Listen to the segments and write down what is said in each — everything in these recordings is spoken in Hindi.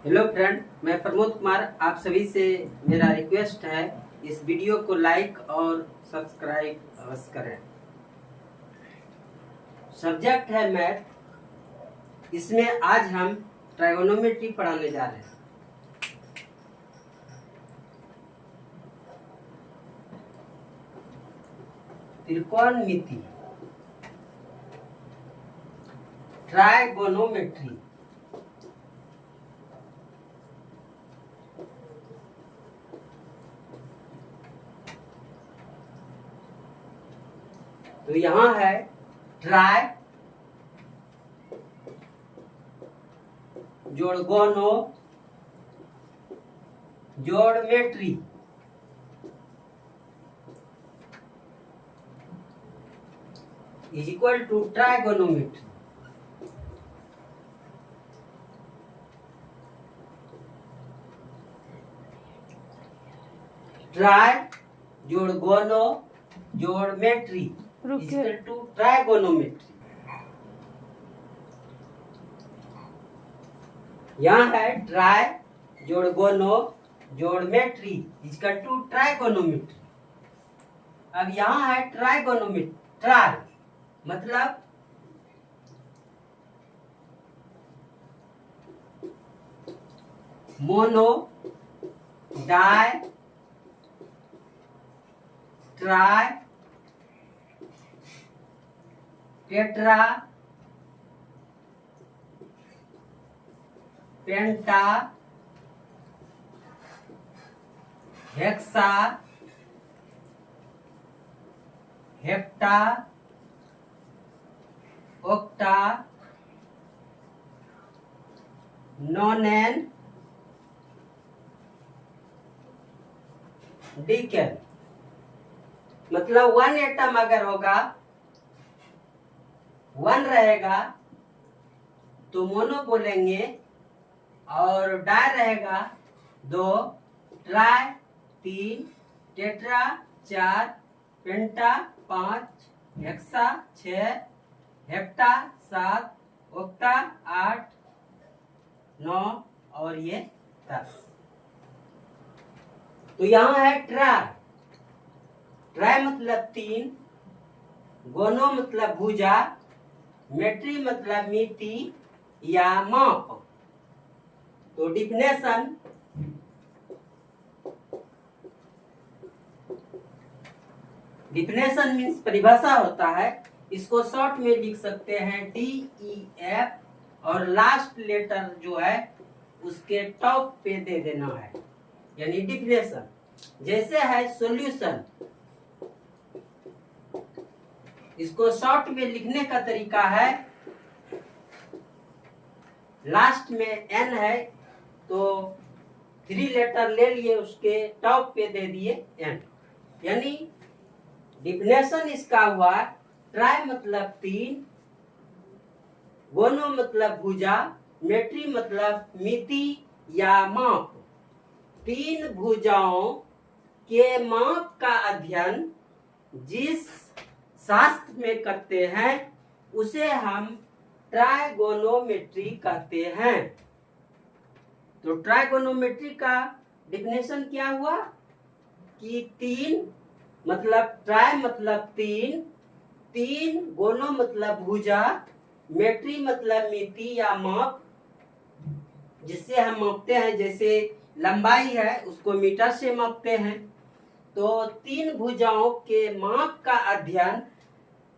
हेलो फ्रेंड, मैं प्रमोद कुमार। आप सभी से मेरा रिक्वेस्ट है, इस वीडियो को लाइक और सब्सक्राइब अवश्य करें। सब्जेक्ट है मैथ। इसमें आज हम ट्राइगोनोमेट्री पढ़ाने जा रहे हैं। त्रिकोणमिति, ट्राइगोनोमेट्री। तो यहाँ है ट्राई जोड़ गोनो जोड़ metry. Is equal to trigonometry. Tri जोड़ गोनो जोड़ metry is equal to trigonometry. यहाँ है ट्राई जोड़ गोनो जोड़ metry is equal to trigonometry. अब यहाँ है ट्राइगोनोमेट्री। ट्राई मतलब mono, di, tri, tetra, penta, hexa, hepta, octa, nonane, decane. मतलब वन एटम अगर होगा, वन रहेगा तो मोनो बोलेंगे, और डाई रहेगा दो, ट्राई तीन, टेट्रा चार, पेंटा पांच, हेक्सा छह, हेप्टा सात, ओक्टा आठ, नौ और ये 10। तो यहाँ है ट्राई। ट्राई मतलब तीन, गोनो मतलब भुजा, मेट्री मतलब मिति या माप। तो डिफिनेशन, डिफिनेशन मीन्स परिभाषा होता है। इसको शॉर्ट में लिख सकते हैं DEF, और लास्ट लेटर जो है उसके टॉप पे दे देना है, यानी डिफिनेशन। जैसे है सॉल्यूशन, इसको शॉर्ट में लिखने का तरीका है, लास्ट में N है तो 3 लेटर ले लिए, उसके टॉप पे दे दिए N। यानी डिफिनेशन इसका हुआ ट्राई मतलब तीन, गोनो मतलब भुजा, मेट्री मतलब मिति या माप। तीन भुजाओं के माप का अध्ययन जिस शास्त्र में करते हैं उसे हम ट्राइगोनोमेट्री कहते हैं। तो ट्राइगोनोमेट्री का डिफिनेशन क्या हुआ कि तीन मतलब ट्राई मतलब तीन, तीन गोनो मतलब भुजा, मेट्री मतलब मिति या माप, जिससे हम मापते हैं। जैसे लंबाई है उसको मीटर से मापते हैं। तो तीन भुजाओं के माप का अध्ययन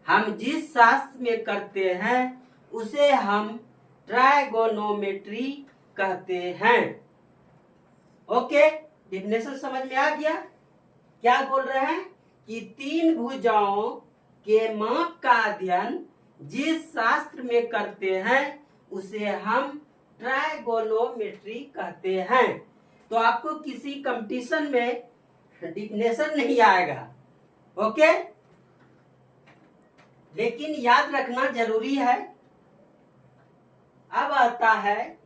हम जिस शास्त्र में करते हैं उसे हम ट्राइगोनोमेट्री कहते हैं। ओके, डिफिनेशन समझ में आ गया? क्या बोल रहे हैं कि तीन भुजाओं के माप का अध्ययन जिस शास्त्र में करते हैं उसे हम ट्राइगोनोमेट्री कहते हैं। तो आपको किसी कंपटीशन में डिफिनेशन नहीं आएगा, ओके, लेकिन याद रखना जरूरी है। अब आता है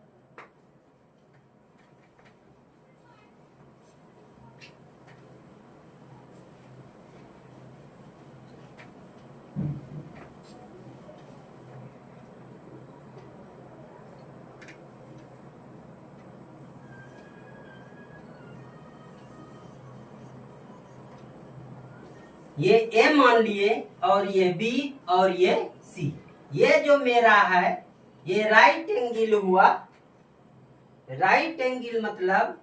ये ए मान लिए और ये बी और ये सी। ये जो मेरा है ये राइट एंगल हुआ। राइट एंगल मतलब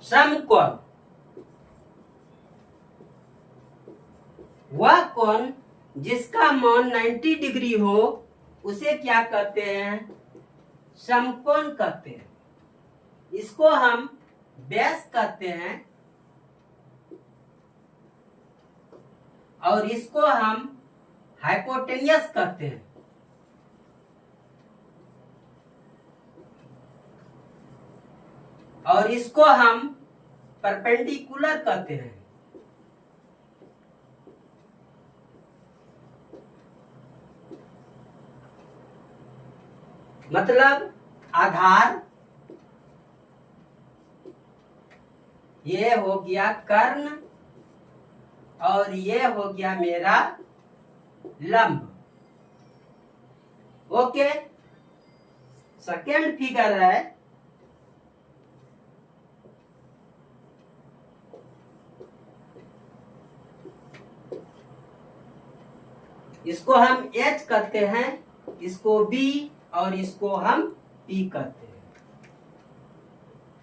समकोण। वह कोण जिसका मान 90 डिग्री हो उसे क्या कहते हैं? समकोण कहते हैं। इसको हम बेस कहते हैं और इसको हम हाइपोटेनियस कहते हैं। और इसको हम परपेंडिकुलर कहते हैं। मतलब आधार ये हो गया कर्ण और ये हो गया मेरा लंब। ओके, सेकेंड फिगर है इसको हम H कहते हैं, इसको B और इसको हम P कहते हैं।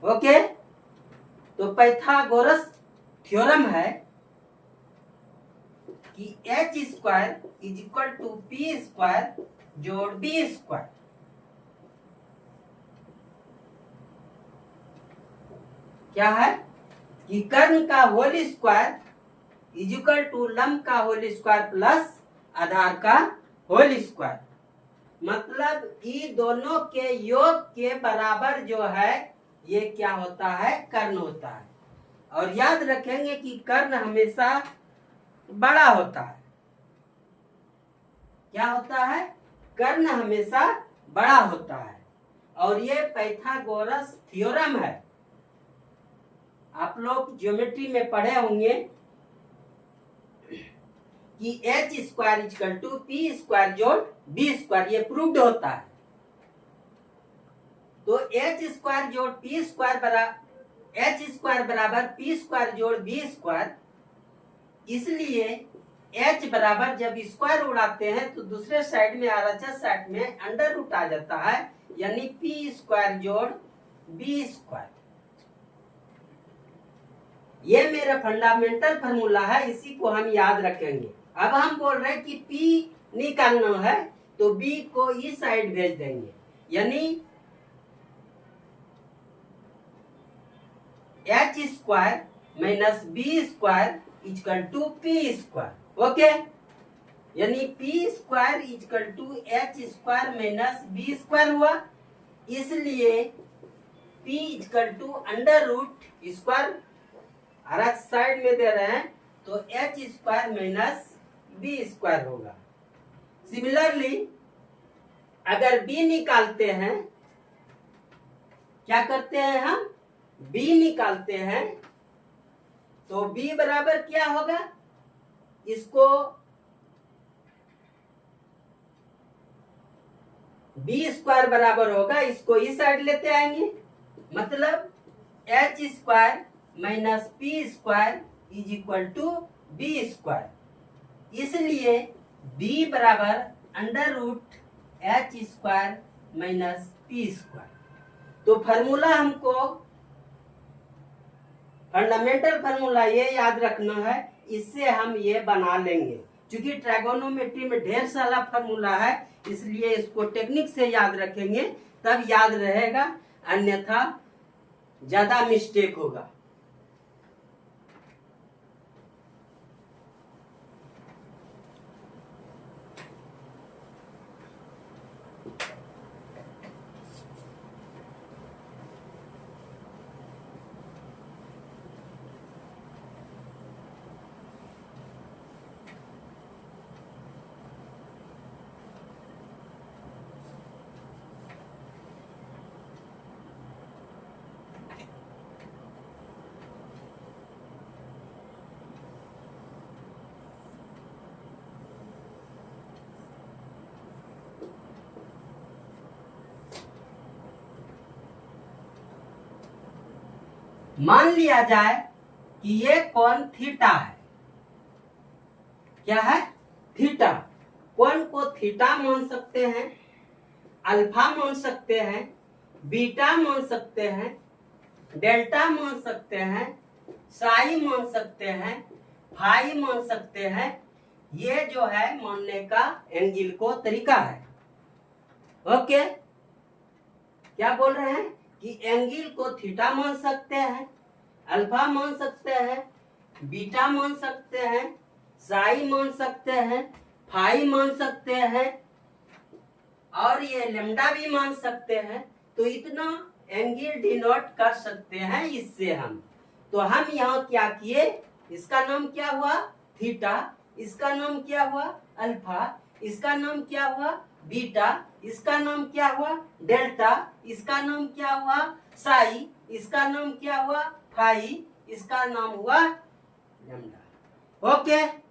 ओके, तो पाइथागोरस थ्योरम है कि H square is equal to P square जोड़ B स्क्वायर। क्या है कि कर्ण का whole square is equal to लंब का होल स्क्वायर प्लस आधार का होल स्क्वायर। मतलब ये दोनों के योग के बराबर जो है ये क्या होता है? कर्ण होता है। और याद रखेंगे कि कर्ण हमेशा बड़ा होता है। क्या होता है? कर्ण हमेशा बड़ा होता है। और ये पाइथागोरस थ्योरम है। आप लोग ज्योमेट्री में पढ़े होंगे कि H square equal to P square जोड़ B स्क्वायर, ये प्रूव्ड होता है। तो H स्क्वायर जोड़ P स्क्वायर बराबर H स्क्वायर बराबर P स्क्वायर जोड़ B स्क्वायर। इसलिए H बराबर जब स्क्वायर उड़ाते हैं तो दूसरे साइड में RHS साइड में अंडर रूट आ जाता है, यानी P स्क्वायर जोड़ B स्क्वायर। ये मेरा फंडामेंटल फार्मूला है, इसी को हम याद रखेंगे। अब हम बोल रहे हैं कि P निकालना है तो B को इस साइड भेज देंगे, यानी H square minus B square equal to P square. Okay, यानी P square equal to H square minus B square हुआ। इसलिए P equal to under root square हर साइड में दे रहे हैं तो H square minus B square होगा। सिमिलरली अगर B निकालते हैं, क्या करते हैं हम? B निकालते हैं तो B बराबर क्या होगा? इसको B स्क्वायर बराबर होगा, इसको इस साइड लेते आएंगे। मतलब H square minus P square is equal to B square. इसलिए B बराबर under root H square minus P square. तो फार्मूला हमको फंडामेंटल फार्मूला ये याद रखना है, इससे हम ये बना लेंगे। क्योंकि ट्राइगोनोमेट्री में ढेर सारा फार्मूला है, इसलिए इसको टेक्निक से याद रखेंगे तब याद रहेगा, अन्यथा ज्यादा मिस्टेक होगा। मान लिया जाए कि ये कोण थीटा है। क्या है? थीटा। कोण को थीटा मान सकते हैं, अल्फा मान सकते हैं, बीटा मान सकते हैं, डेल्टा मान सकते हैं, साई मान सकते हैं, फाई मान सकते हैं। ये जो है मानने का एंगल को तरीका है। ओके, क्या बोल रहे हैं कि एंगल को थीटा मान सकते हैं, अल्फा मान सकते हैं, बीटा मान सकते हैं, साई मान सकते हैं, फाई मान सकते हैं और ये लेम्डा भी मान सकते हैं। तो इतना एंगल डिनोट कर सकते हैं इससे हम। तो हम यहाँ क्या किए, इसका नाम क्या हुआ? थीटा। इसका नाम क्या हुआ? अल्फा। इसका नाम क्या हुआ? बीटा। इसका नाम क्या हुआ? डेल्टा। इसका नाम क्या हुआ? साई। इसका नाम क्या हुआ? फाई। इसका नाम हुआ लेम्डा। ओके।